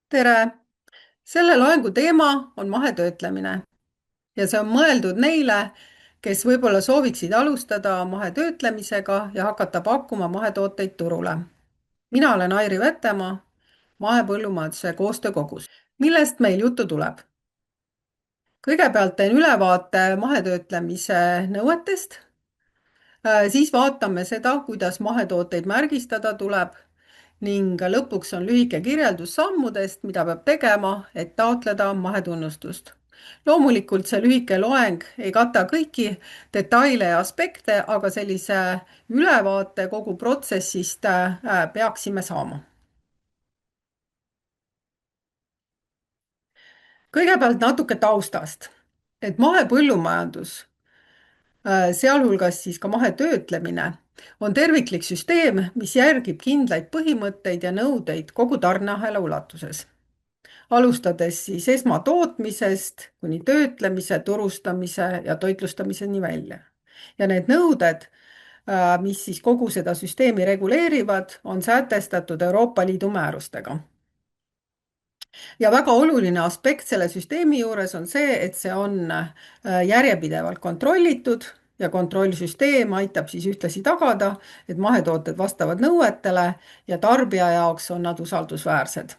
tere! Selle loengu teema on mahetöötlemine ja see on mõeldud neile, kes võib-olla sooviksid alustada mahetöötlemisega ja hakata pakkuma mahetooteid turule. Mina olen Airi Vetemaa Mahepõllumajanduse Koostöökogust. Millest meil juttu tuleb? Kõigepealt teen ülevaate mahetöötlemise nõuetest, siis vaatame seda, kuidas mahetooteid märgistada tuleb ning lõpuks on lühike kirjeldus sammudest, mida peab tegema, et taotleda mahetunnustust. Loomulikult see lühike loeng ei kata kõiki detaile ja aspekte, aga sellise ülevaate kogu protsessist peaksime saama. Kõigepealt natuke taustast, et mahepõllumajandus, sealhulgas siis ka mahetöötlemine, on terviklik süsteem, mis järgib kindlaid põhimõtteid ja nõudeid kogu tarneahela ulatuses. Alustades siis esmatootmisest kuni töötlemise, turustamise ja toitlustamiseni välja. Ja need nõuded, mis siis kogu seda süsteemi reguleerivad, on sätestatud Euroopa Liidu määrustega. Ja väga oluline aspekt selle süsteemi juures on see, et see on järjepidevalt kontrollitud ja kontrollsüsteem aitab siis ühtlasi tagada, et mahetooted vastavad nõuetele ja tarbija jaoks on nad usaldusväärsed.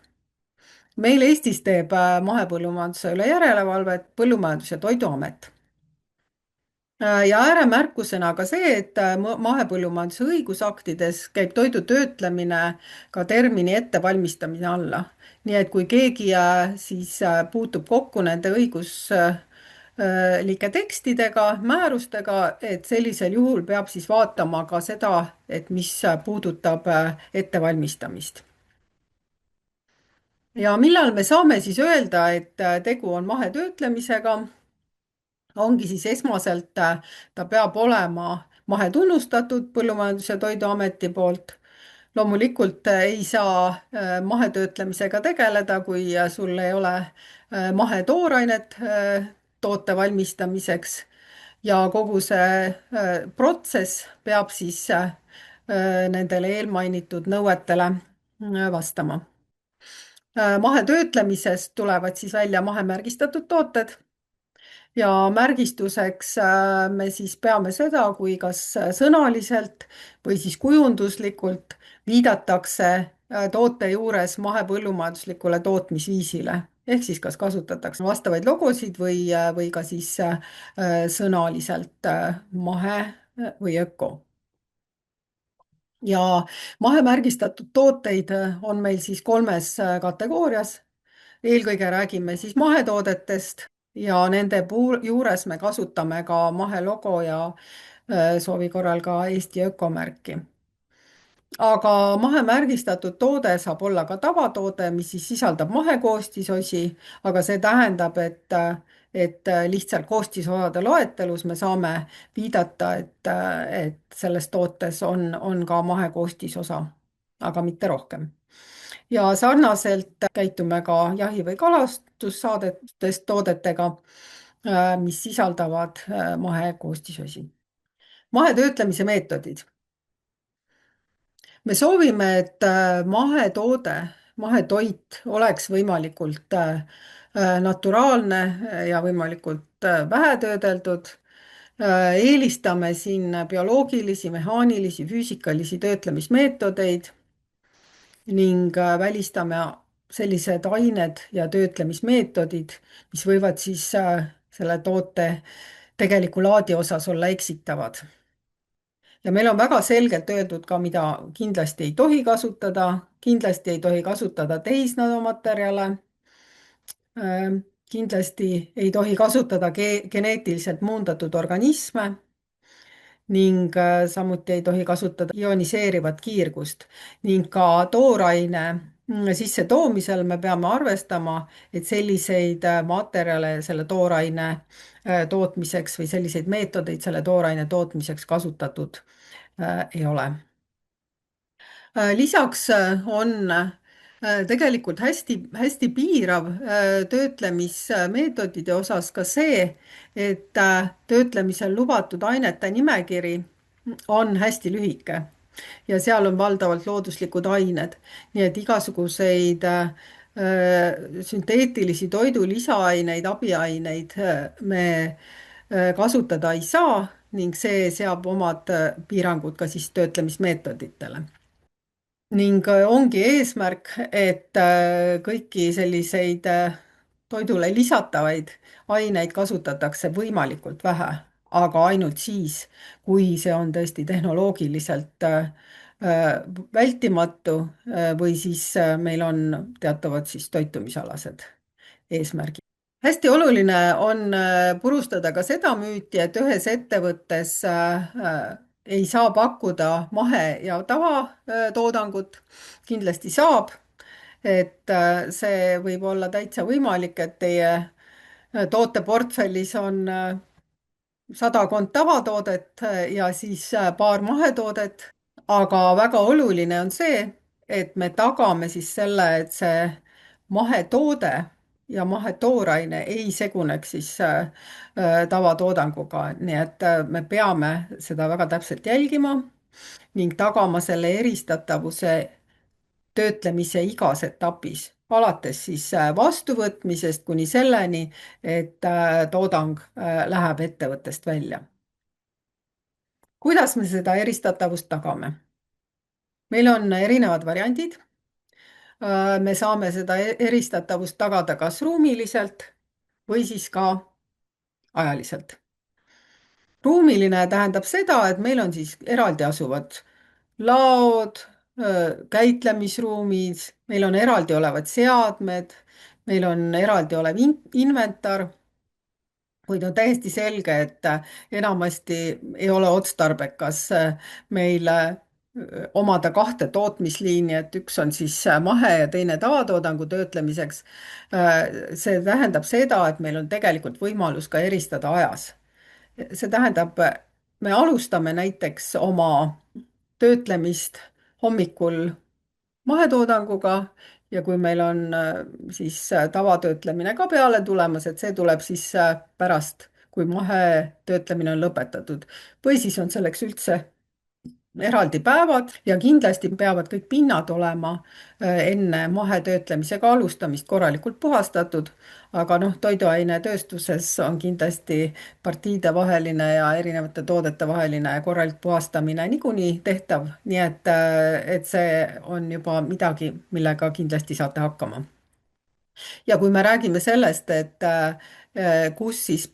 Meil Eestis teeb mahepõllumajanduse üle järelevalvet Põllumajandus- ja Toiduamet. Ja ääremärkusena ka see, et mahepõllumajanduse õigusaktides käib toidu töötlemine ka termini ettevalmistamine alla. Nii et kui keegi siis puutub kokku nende õiguslike tekstidega, määrustega, et sellisel juhul peab siis vaatama ka seda, et mis puudutab ettevalmistamist. Ja millal me saame siis öelda, et tegu on mahetöötlemisega? Ongi siis esmaselt, ta peab olema mahetunnustatud Põllumajandus- ja Toiduameti poolt. Loomulikult ei saa mahetöötlemisega tegeleda, kui sul ei ole mahetoorainet toote valmistamiseks ja kogu see protsess peab siis nendele eelmainitud nõuetele vastama. Mahetöötlemisest tulevad siis välja mahemärgistatud tooted ja märgistuseks me siis peame seda, kui kas sõnaliselt või siis kujunduslikult viidatakse toote juures mahepõllumajanduslikule tootmisviisile. Ehk siis kas kasutatakse vastavaid logosid või ka siis sõnaliselt mahe või öko. Ja mahemärgistatud tooteid on meil siis kolmes kategoorias. Eelkõige räägime siis mahetoodetest ja nende juures me kasutame ka mahelogo ja soovi korral ka Eesti ökomärki. Aga mahemärgistatud toode saab olla ka tavatoode, mis siis sisaldab mahekoostisosi, aga see tähendab, et lihtsalt koostisosade loetelus me saame viidata, et selles tootes on ka mahekoostisosa, aga mitte rohkem. Ja sarnaselt käitume ka jahi- või kalastussaadetest toodetega, mis sisaldavad mahekoostisosi. Mahetöötlemise meetodid. Me soovime, et mahetoode, mahetoit oleks võimalikult naturaalne ja võimalikult vähetöödeldud. Eelistame siin bioloogilisi, mehaanilisi, füüsikalisi töötlemismeetodeid ning välistame sellised ained ja töötlemismeetodid, mis võivad siis selle toote tegeliku laadi osas olla eksitavad. Ja meil on väga selgelt öeldud ka, mida kindlasti ei tohi kasutada. Kindlasti ei tohi kasutada tehisnanomaterjale. Kindlasti ei tohi kasutada geneetiliselt muundatud organisme ning samuti ei tohi kasutada ioniseerivat kiirgust ning ka tooraine sissetoomisel me peame arvestama, et selliseid materjale selle tooraine tootmiseks või selliseid meetodeid selle tooraine tootmiseks kasutatud ei ole. Lisaks on tegelikult hästi piirav töötlemismeetodide osas ka see, et töötlemisel lubatud ainete nimekiri on hästi lühike ja seal on valdavalt looduslikud ained, nii et igasuguseid sünteetilisi toidulisaineid, abiaineid me kasutada ei saa ning see seab omad piirangud ka siis töötlemismeetoditele. Ning ongi eesmärk, et kõiki selliseid toidule lisatavaid aineid kasutatakse võimalikult vähe, aga ainult siis, kui see on tõesti tehnoloogiliselt vältimatu või siis meil on teatavad siis toitumisalased eesmärgid. Hästi oluline on purustada ka seda müüti, et ühes ettevõttes ei saa pakkuda mahe- ja tavatoodangut. Kindlasti saab, et see võib olla täitsa võimalik, et teie tooteportfellis on sadakond tavatoodet ja siis paar mahetoodet, aga väga oluline on see, et me tagame siis selle, et see mahetoode ja mahetooraine ei seguneks siis tavatoodanguga, nii et me peame seda väga täpselt jälgima ning tagama selle eristatavuse töötlemise igas etapis, alates siis vastuvõtmisest kuni selleni, et toodang läheb ettevõttest välja. Kuidas me seda eristatavust tagame? meil on erinevad variandid. Me saame seda eristatavust tagada kas ruumiliselt või siis ka ajaliselt. ruumiline tähendab seda, et meil on siis eraldi asuvad laod, käitlemisruumid, meil on eraldi olevad seadmed, meil on eraldi olev inventar, kuid on täiesti selge, et enamasti ei ole otstarbekas meil omada kahte tootmisliini, et üks on siis mahe ja teine tavatoodangu töötlemiseks. See tähendab seda, et meil on tegelikult võimalus ka eristada ajas. see tähendab, me alustame näiteks oma töötlemist hommikul mahetoodanguga ja kui meil on siis tavatöötlemine ka peale tulemas, et see tuleb siis pärast, kui mahetöötlemine on lõpetatud. või siis on selleks üldse eraldi päevad ja kindlasti peavad kõik pinnad olema enne mahetöötlemisega alustamist korralikult puhastatud. aga noh, toiduainetööstuses on kindlasti partiide vaheline ja erinevate toodete vaheline korralik puhastamine niikuinii tehtav, nii et see on juba midagi, millega kindlasti saate hakkama. ja kui me räägime sellest, et kus siis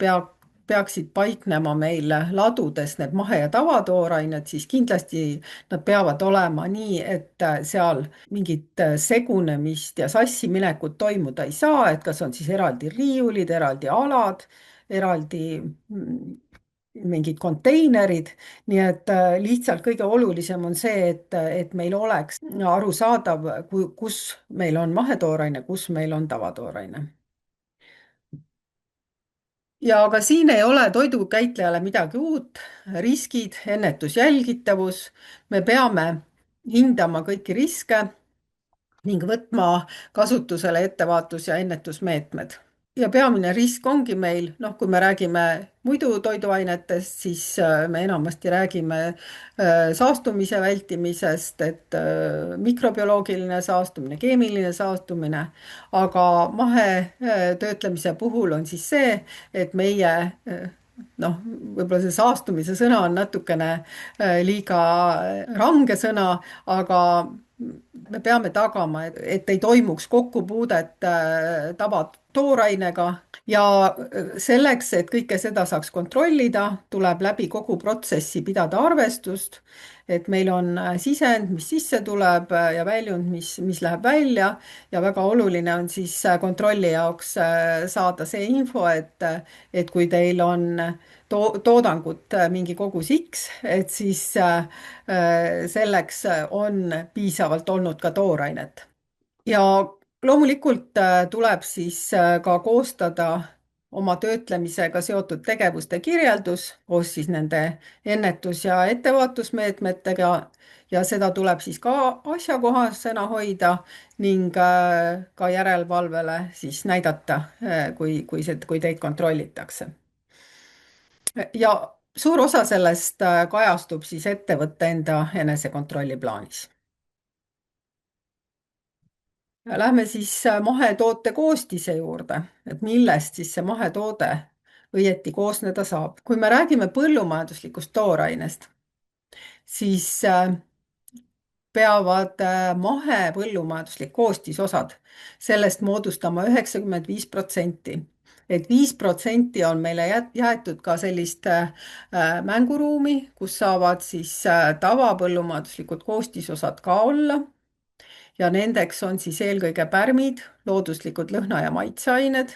peaksid paiknema meil ladudes need mahe- ja tavatoorained, siis kindlasti nad peavad olema nii, et seal mingit segunemist ja sassi minekut toimuda ei saa, et kas on siis eraldi riiulid, eraldi alad, eraldi mingid konteinerid, nii et lihtsalt kõige olulisem on see, et meil oleks arusaadav, kus meil on mahetooraine, kus meil on tavatooraine. ja ka siin ei ole toidukäitlejale midagi uut, riskid, ennetus, jälgitavus, me peame hindama kõiki riske ning võtma kasutusele ettevaatus- ja ennetusmeetmed. ja peamine risk ongi meil, noh, kui me räägime muidu toiduainetest, siis me enamasti räägime saastumise vältimisest, et mikrobioloogiline saastumine, keemiline saastumine, aga mahetöötlemise puhul on siis see, et meie noh, võib-olla see saastumise sõna on natukene liiga range sõna, aga me peame tagama, et ei toimuks kokkupuudet tavatoorainega ja selleks, et kõike seda saaks kontrollida, tuleb läbi kogu protsessi pidada arvestust, et meil on sisend, mis sisse tuleb ja väljund, mis läheb välja ja väga oluline on siis kontrolli jaoks saada see info, et kui teil on toodangut mingi kogus X, et siis selleks on piisavalt olnud ka toorainet. ja loomulikult tuleb siis ka koostada oma töötlemisega seotud tegevuste kirjeldus koos siis nende ennetus- ja ettevaatusmeetmetega ja seda tuleb siis ka asjakohasena hoida ning ka järelevalvele siis näidata, kui teid kontrollitakse. ja suur osa sellest kajastub siis ettevõtte enda enesekontrolli plaanis. Lähme siis mahetoote koostise juurde, et millest siis see mahetoode õieti koosneda saab. kui me räägime põllumajanduslikust toorainest, siis peavad mahepõllumajanduslik koostisosad sellest moodustama 95%. Et 5% on meile jäetud ka sellist mänguruumi, kus saavad siis tavapõllumajanduslikud koostisosad ka olla ja nendeks on siis eelkõige pärmid, looduslikud lõhna- ja maitseained,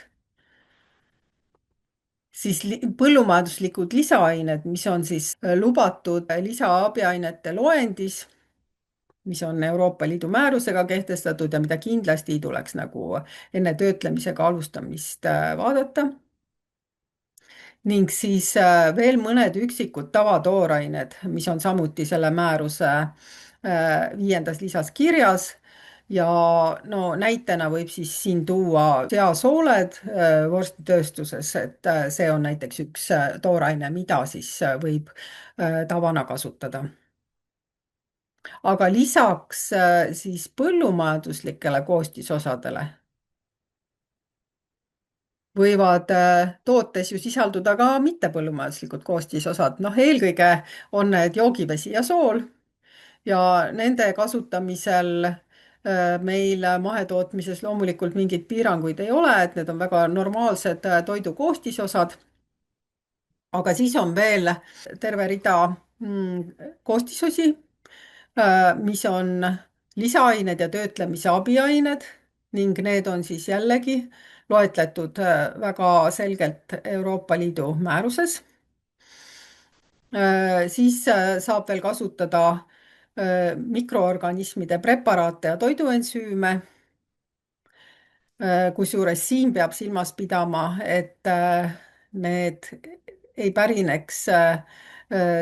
siis põllumajanduslikud lisaained, mis on siis lubatud lisaabiainete loendis, mis on Euroopa Liidu määrusega kehtestatud ja mida kindlasti ei tuleks nagu enne töötlemisega alustamist vaadata. Ning siis veel mõned üksikud tavatoorained, mis on samuti selle määruse 5. lisas kirjas. Ja no näitena võib siis siin tuua seasooled vorstitööstuses, et see on näiteks üks tooraine, mida siis võib tavana kasutada. Aga lisaks siis põllumajanduslikele koostisosadele võivad tootes ju sisalduda ka mittepõllumajanduslikud koostisosad. Noh, eelkõige on need joogivesi ja sool ja nende kasutamisel meil mahetootmises loomulikult mingeid piiranguid ei ole, et need on väga normaalsed toidu koostisosad. Aga siis on veel terve rida koostisosi, mis on lisaained ja töötlemise abiained ning need on siis jällegi loetletud väga selgelt Euroopa Liidu määruses. Siis saab veel kasutada mikroorganismide preparaate ja toiduensüüme. Kusjuures siin peab silmas pidama, et need ei pärineks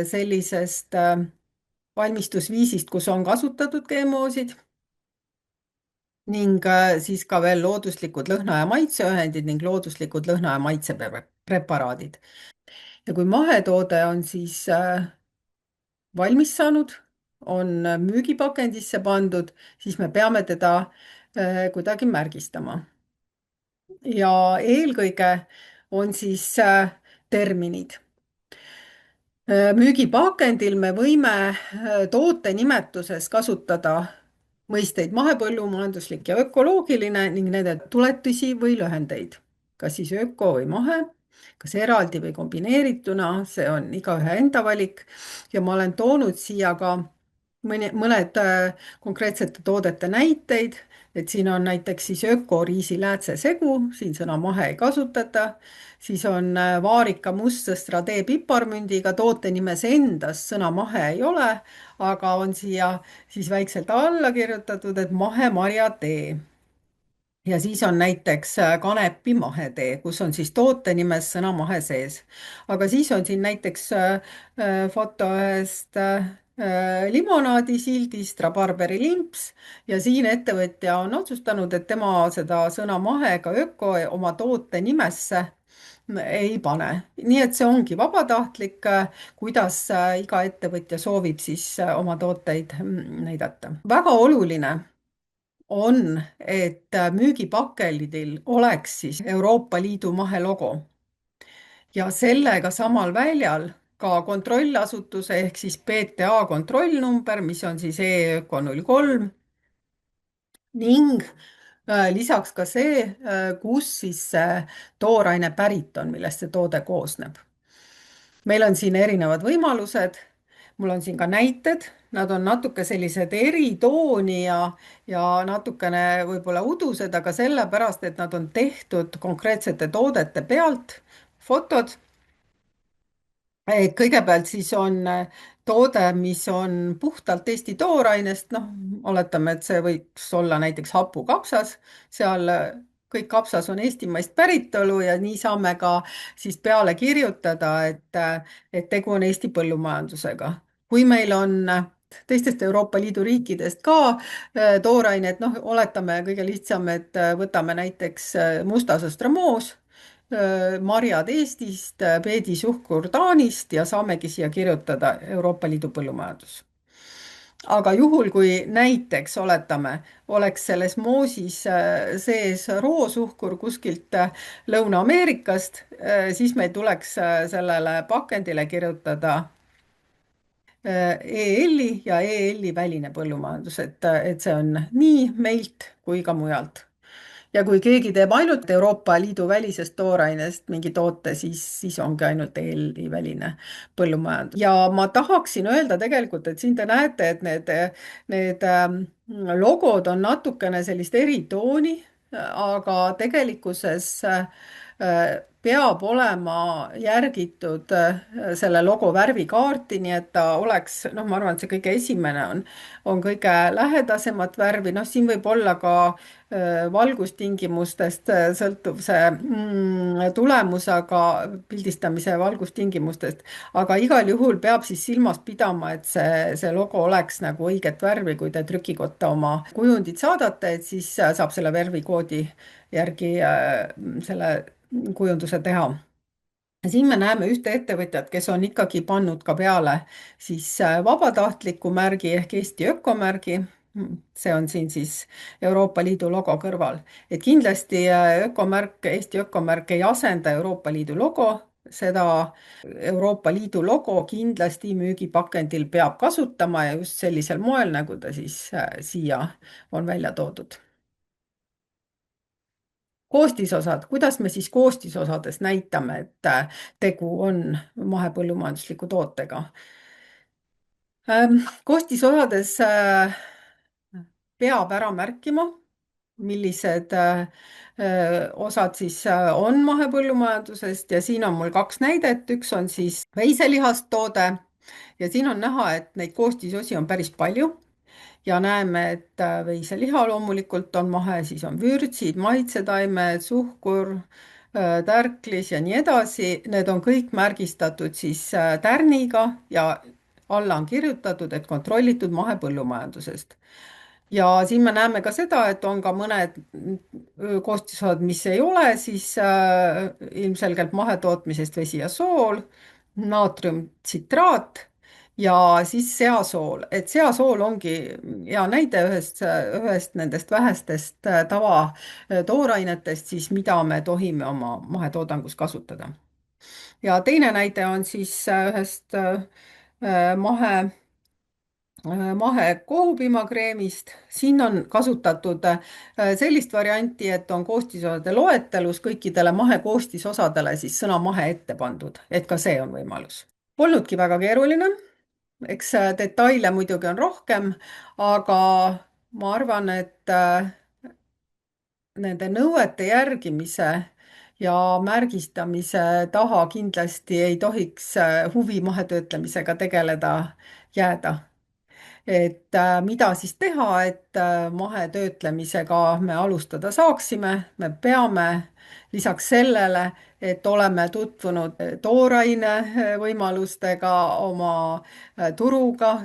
sellisest valmistusviisist, kus on kasutatud GMO-sid ning siis ka veel looduslikud lõhna- ja maitseühendid ning looduslikud lõhna- ja maitsepreparaadid. Ja kui mahetoode on siis valmis saanud, on müügipakendisse pandud, siis me peame teda kuidagi märgistama. Ja eelkõige on siis terminid. Müügipakendil me võime toote nimetuses kasutada mõisteid mahepõllumajanduslik ja ökoloogiline ning nende tuletusi või lühendeid, kas siis öko või mahe, kas eraldi või kombineerituna, see on igaühe enda valik. Ja ma olen toonud siia ka mõned konkreetsete toodete näiteid, et siin on näiteks siis ökoriisi läätsesegu, siin sõna mahe ei kasutata, siis on vaarika mustsõstra tee piparmündiga, toote nimes endas sõna mahe ei ole, aga on siia siis väikselt alla kirjutatud, et mahemarjatee. Ja siis on näiteks kanepi mahetee, kus on siis toote nimes sõna mahe sees. Aga siis on siin näiteks foto ühest limonaadisildist, rabarberi limps ja siin ettevõtja on otsustanud, et tema seda sõna mahe ega öko oma toote nimesse ei pane. Nii et see ongi vabatahtlik, kuidas iga ettevõtja soovib siis oma tooteid näidata. Väga oluline on, et müügipakendil oleks siis Euroopa Liidu mahelogo ja sellega samal väljal ka kontrollasutuse ehk siis PTA kontrollnumber, mis on siis EÖKO 03 ning lisaks ka see, kus siis see tooraine pärit on, millest see toode koosneb. Meil on siin erinevad võimalused, mul on siin ka näited, nad on natuke sellised eritooni ja natukene võib-olla udused, aga sellepärast, et nad on tehtud konkreetsete toodete pealt, fotod. Kõigepealt siis on toode, mis on puhtalt Eesti toorainest, noh, oletame, et see võiks olla näiteks hapukapsas, seal kõik kapsas on eestimaist päritolu ja nii saame ka siis peale kirjutada, et tegu on Eesti põllumajandusega. Kui meil on teistest Euroopa Liidu riikidest ka toorainet, noh, oletame kõige lihtsam, et võtame näiteks mustasõstra moos, marjad Eestist, peedisuhkur Taanist ja saamegi siia kirjutada Euroopa Liidu põllumajandus. aga juhul, kui näiteks oletame, oleks selles moosis sees roosuhkur kuskilt Lõuna-Ameerikast, siis meil tuleks sellele pakendile kirjutada EL-i ja EL-i väline põllumajandus, et see on nii meilt kui ka mujalt. Ja kui keegi teeb ainult Euroopa Liidu välisest toorainest mingi toote, siis ongi ainult EL-i väline põllumajandus. ja ma tahaksin öelda tegelikult, et siin te näete, et need logod on natukene sellist eritooni, aga tegelikkuses peab olema järgitud selle logo värvikaarti, nii et ta oleks, noh, ma arvan, et see kõige esimene on kõige lähedasemat värvi, noh, siin võib olla ka valgustingimustest sõltuv see tulemus, aga pildistamise valgustingimustest, aga igal juhul peab siis silmas pidama, et see logo oleks nagu õiget värvi, kui te trükikotta oma kujundit saadate, et siis saab selle värvikoodi järgi selle kujunduse teha. Ja siin me näeme ühte ettevõtjat, kes on ikkagi pannud ka peale siis vabatahtliku märgi ehk Eesti ökomärgi. See on siin siis Euroopa Liidu logo kõrval. Et kindlasti ökomärk, Eesti ökomärk ei asenda Euroopa Liidu logo, seda Euroopa Liidu logo kindlasti müügipakendil peab kasutama ja just sellisel moel, nagu ta siis siia on välja toodud. Koostisosad, kuidas me siis koostisosades näitame, et tegu on mahepõllumajandusliku tootega? Koostisosades peab ära märkima, millised osad siis on mahepõllumajandusest ja siin on mul kaks näidet, üks on siis veiselihast toode ja siin on näha, et neid koostisosi on päris palju ja näeme, et veiseliha loomulikult on mahe, siis on vürtsid, maitsetaimed, suhkur, tärklis ja nii edasi. Need on kõik märgistatud siis tärniga ja alla on kirjutatud, et kontrollitud mahepõllumajandusest. Ja siin me näeme ka seda, et on ka mõned koostisosad, mis ei ole siis ilmselgelt mahetootmisest vesi ja sool, naatriumtsitraat ja siis seasool, et seasool ongi hea näide ühest nendest vähestest tavatoorainetest siis, mida me tohime oma mahetoodangus kasutada. Ja teine näide on siis ühest mahekohupiimakreemist. Siin on kasutatud sellist varianti, et on koostisosade loetelus kõikidele mahekoostisosadele siis sõna mahe ette pandud, et ka see on võimalus. Polnudki väga keeruline, eks detaile muidugi on rohkem, aga ma arvan, et nende nõuete järgimise ja märgistamise taha kindlasti ei tohiks huvi mahetöötlemisega tegeleda jääda. Et mida siis teha, et mahetöötlemisega me alustada saaksime, me peame lisaks sellele, et oleme tutvunud tooraine võimalustega, oma turuga,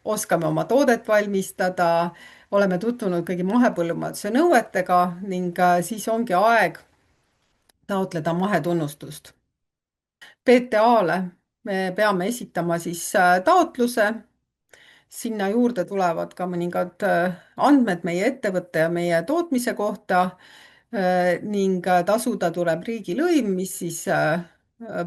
oskame oma toodet valmistada, oleme tutvunud kõigi mahepõllumajanduse nõuetega ning siis ongi aeg taotleda mahetunnustust. PTA-le me peame esitama siis taotluse. Sinna juurde tulevad ka mõningad andmed meie ettevõtte ja meie tootmise kohta ning tasuda tuleb riigilõiv, mis siis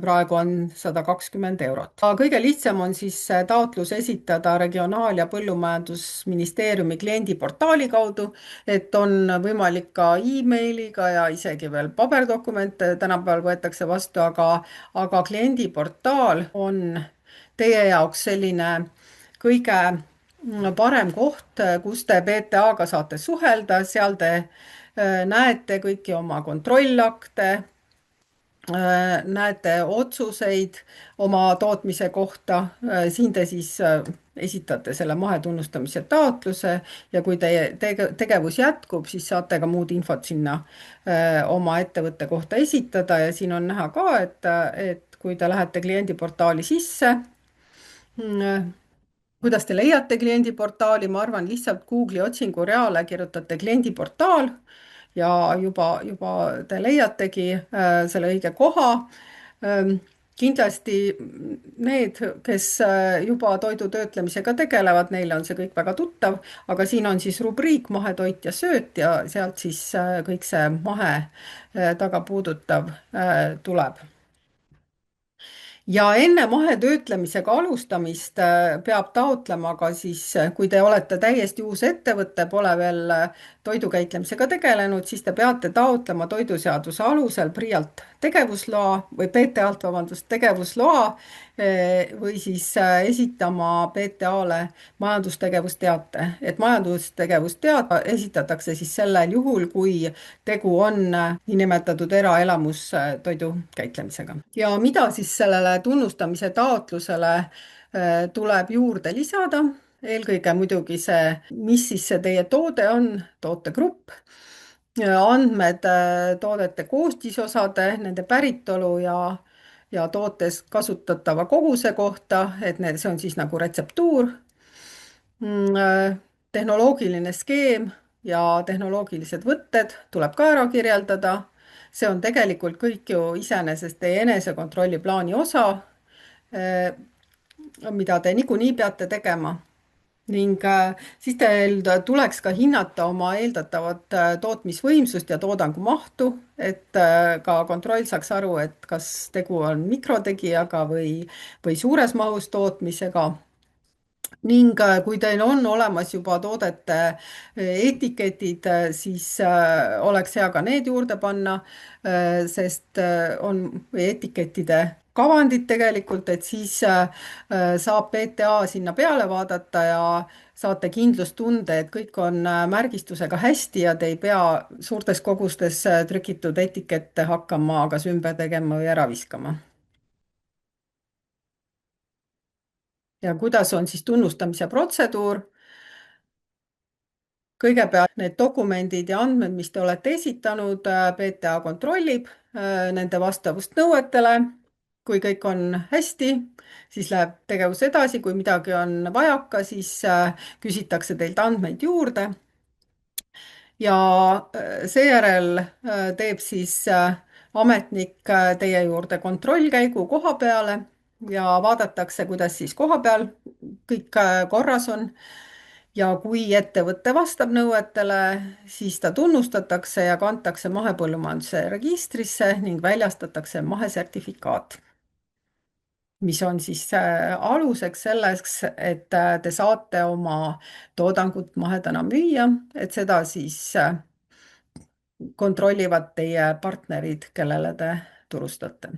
praegu on 120 eurot. Kõige lihtsam on siis taotlus esitada Regionaal- ja Põllumajandusministeeriumi kliendiportaali kaudu, et on võimalik ka emailiga ja isegi veel paberdokumente tänapäeval võetakse vastu, aga kliendiportaal on teie jaoks selline kõige parem koht, kus te PTA-ga saate suhelda, seal te näete kõiki oma kontrollakte, näete otsuseid oma tootmise kohta. Siin te siis esitate selle mahetunnustamise taotluse ja kui teie tegevus jätkub, siis saate ka muud infot sinna oma ettevõtte kohta esitada ja siin on näha ka, et kui te lähete kliendiportaali sisse, kuidas te leiate kliendiportaali, ma arvan, lihtsalt Google'i otsingureale kirjutate kliendiportaal ja juba te leiategi selle õige koha. kindlasti need, kes juba toidu töötlemisega tegelevad, neile on see kõik väga tuttav, aga siin on siis rubriik mahetoit ja sööt ja sealt siis kõik see mahe taga puudutav tuleb. Ja enne mahetöötlemisega alustamist peab taotlema ka siis, kui te olete täiesti uus ettevõte, pole veel toidukäitlemisega tegelenud, siis te peate taotlema toiduseaduse alusel PRIA-lt tegevusloa või PTA-lt, vabandust, tegevusloa või siis esitama PTA-le majandustegevusteate. Et majandustegevusteade esitatakse siis sellel juhul, kui tegu on niinimetatud eraelamustoidu käitlemisega. Ja mida siis sellele tunnustamise taotlusele tuleb juurde lisada? Eelkõige muidugi see, mis siis see teie toode on, tootegrupp, andmed toodete koostisosade, nende päritolu ja tootes kasutatava koguse kohta, et see on siis nagu retseptuur, tehnoloogiline skeem ja tehnoloogilised võtted tuleb ka ära kirjeldada. See on tegelikult kõik ju iseenesest teie enesekontrolli plaani osa, mida te niikuinii peate tegema. Ning siis teil tuleks ka hinnata oma eeldatavat tootmisvõimsust ja toodangu mahtu, et ka kontroll saaks aru, et kas tegu on mikrotegijaga või suures mahus tootmisega. Ning kui teil on olemas juba toodete etiketid, siis oleks hea ka need juurde panna, sest on või etikettide kavandid tegelikult, et siis saab PTA sinna peale vaadata ja saate kindlustunde, et kõik on märgistusega hästi ja te ei pea suurtes kogustes trükitud etikette hakkama kas ümber tegema või ära viskama. Ja kuidas on siis tunnustamise protseduur? Kõigepealt need dokumendid ja andmed, mis te olete esitanud, PTA kontrollib nende vastavust nõuetele. Kui kõik on hästi, siis läheb tegevus edasi, kui midagi on vajaka, siis küsitakse teilt andmeid juurde. Ja seejärel teeb siis ametnik teie juurde kontrollkäigu koha peale ja vaadatakse, kuidas siis koha peal kõik korras on. Ja kui ettevõte vastab nõuetele, siis ta tunnustatakse ja kantakse mahepõllumajanduse registrisse ning väljastatakse mahesertifikaat, mis on siis aluseks selleks, et te saate oma toodangut mahedana müüa, et seda siis kontrollivad teie partnerid, kellele te turustate.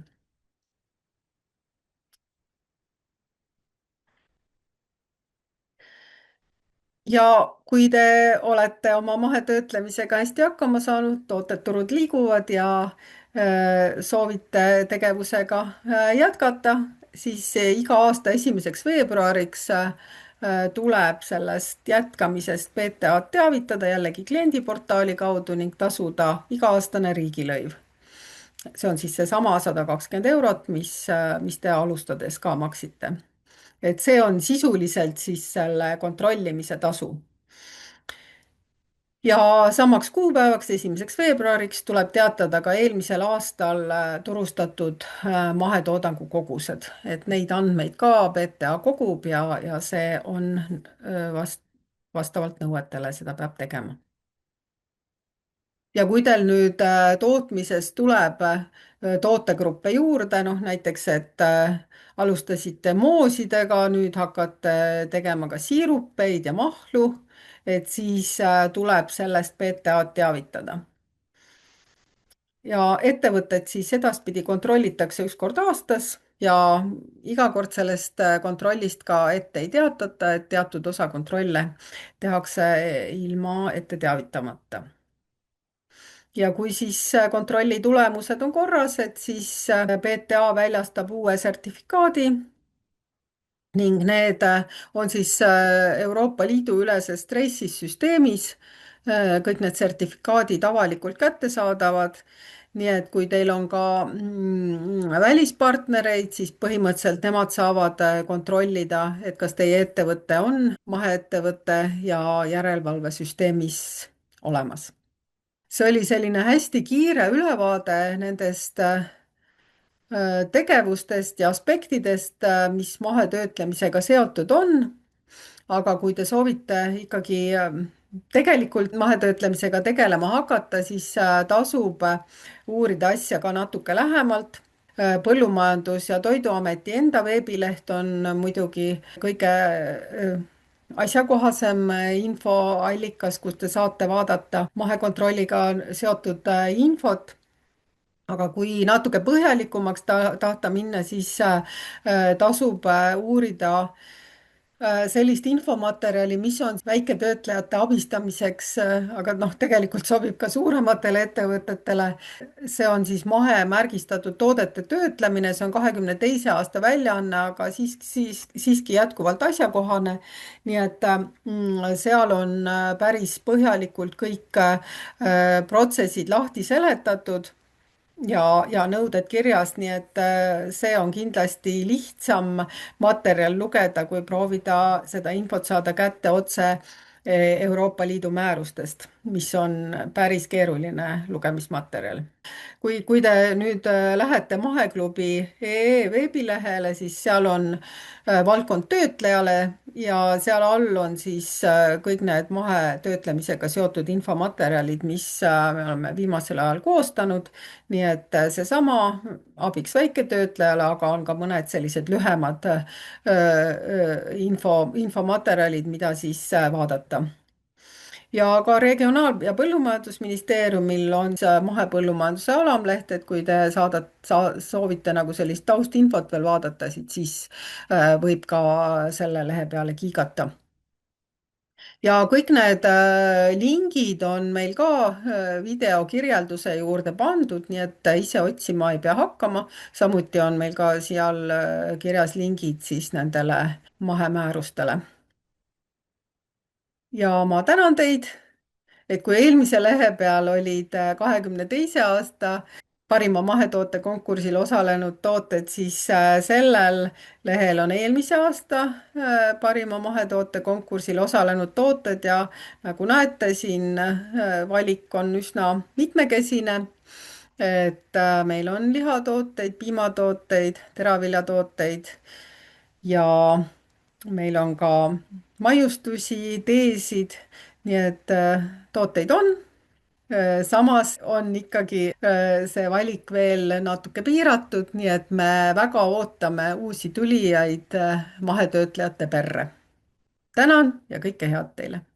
Ja kui te olete oma mahetöötlemisega hästi hakkama saanud, tooted turud liiguvad ja soovite tegevusega jätkata, siis iga aasta 1. veebruariks tuleb sellest jätkamisest PTA-d teavitada jällegi kliendiportaali kaudu ning tasuda iga-aastane riigilõiv. See on siis seesama 120 eurot, mis te alustades ka maksite. Et see on sisuliselt siis selle kontrollimise tasu. Ja samaks kuupäevaks, 1. veebruariks tuleb teatada ka eelmisel aastal turustatud mahetoodangu kogused, et neid andmeid ka PTA kogub ja see on vastavalt nõuetele, seda peab tegema. Ja kui teil nüüd tootmises tuleb tootegruppe juurde, noh näiteks, et alustasite moosidega, nüüd hakkate tegema ka siirupeid ja mahlu, et siis tuleb sellest PTA-d teavitada. Ja ettevõtet siis edaspidi kontrollitakse 1 kord aastas ja iga kord sellest kontrollist ka ette ei teatata, et teatud osa kontrolle tehakse ilma ette teavitamata. Ja kui siis kontrolli tulemused on korras, et siis PTA väljastab uue sertifikaadi ning need on siis Euroopa Liidu üleses Trace'is süsteemis. Kõik need sertifikaadid avalikult kättesaadavad. Nii et kui teil on ka välispartnereid, siis põhimõtteliselt nemad saavad kontrollida, et kas teie ettevõte on maheettevõte ja järelevalvesüsteemis olemas. See oli selline hästi kiire ülevaade nendest tegevustest ja aspektidest, mis mahetöötlemisega seotud on. aga kui te soovite ikkagi tegelikult mahetöötlemisega tegelema hakata, siis tasub uurida asja ka natuke lähemalt. Põllumajandus- ja Toiduameti enda veebileht on muidugi kõige asjakohasem infoallikas, kus te saate vaadata mahekontrolliga seotud infot. aga kui natuke põhjalikumaks tahta minna, siis tasub uurida sellist infomaterjali, mis on väiketöötlejate abistamiseks, aga noh, tegelikult sobib ka suurematele ettevõtetele. see on siis mahemärgistatud toodete töötlemine, see on 22. aasta väljaanne, aga siiski jätkuvalt asjakohane. nii et seal on päris põhjalikult kõik protsessid lahti seletatud ja nõuded kirjas, nii et see on kindlasti lihtsam materjal lugeda, kui proovida seda infot saada kätte otse Euroopa Liidu määrustest, mis on päris keeruline lugemismaterjal. Kui te nüüd lähete maheklubi veebilehele, siis seal on valdkond töötlejale ja seal all on siis kõik need mahetöötlemisega seotud infomaterjalid, mis me oleme viimasel ajal koostanud. nii et seesama abiks väiketöötlejale, aga on ka mõned sellised lühemad infomaterjalid, mida siis vaadata. ja ka Regionaal- ja Põllumajandusministeeriumil on see mahepõllumajanduse alamleht, et kui te soovite nagu sellist taustinfot veel vaadata, siis võib ka selle lehe peale kiigata. ja kõik need lingid on meil ka videokirjelduse juurde pandud, nii et ise otsima ei pea hakkama. samuti on meil ka seal kirjas lingid siis nendele mahemäärustele. ja ma tänan teid, et kui eelmise lehe peal olid 22. aasta parima mahetoote konkursil osalenud tooted, siis sellel lehel on eelmise aasta parima mahetoote konkursil osalenud tooted ja nagu näete, siin valik on üsna mitmekesine. et meil on lihatooteid, piimatooteid, teraviljatooteid ja meil on ka maiustusi, teesid, nii et tooteid on. samas on ikkagi see valik veel natuke piiratud, nii et me väga ootame uusi tulijaid mahetöötlejate perre. tänan ja kõike head teile!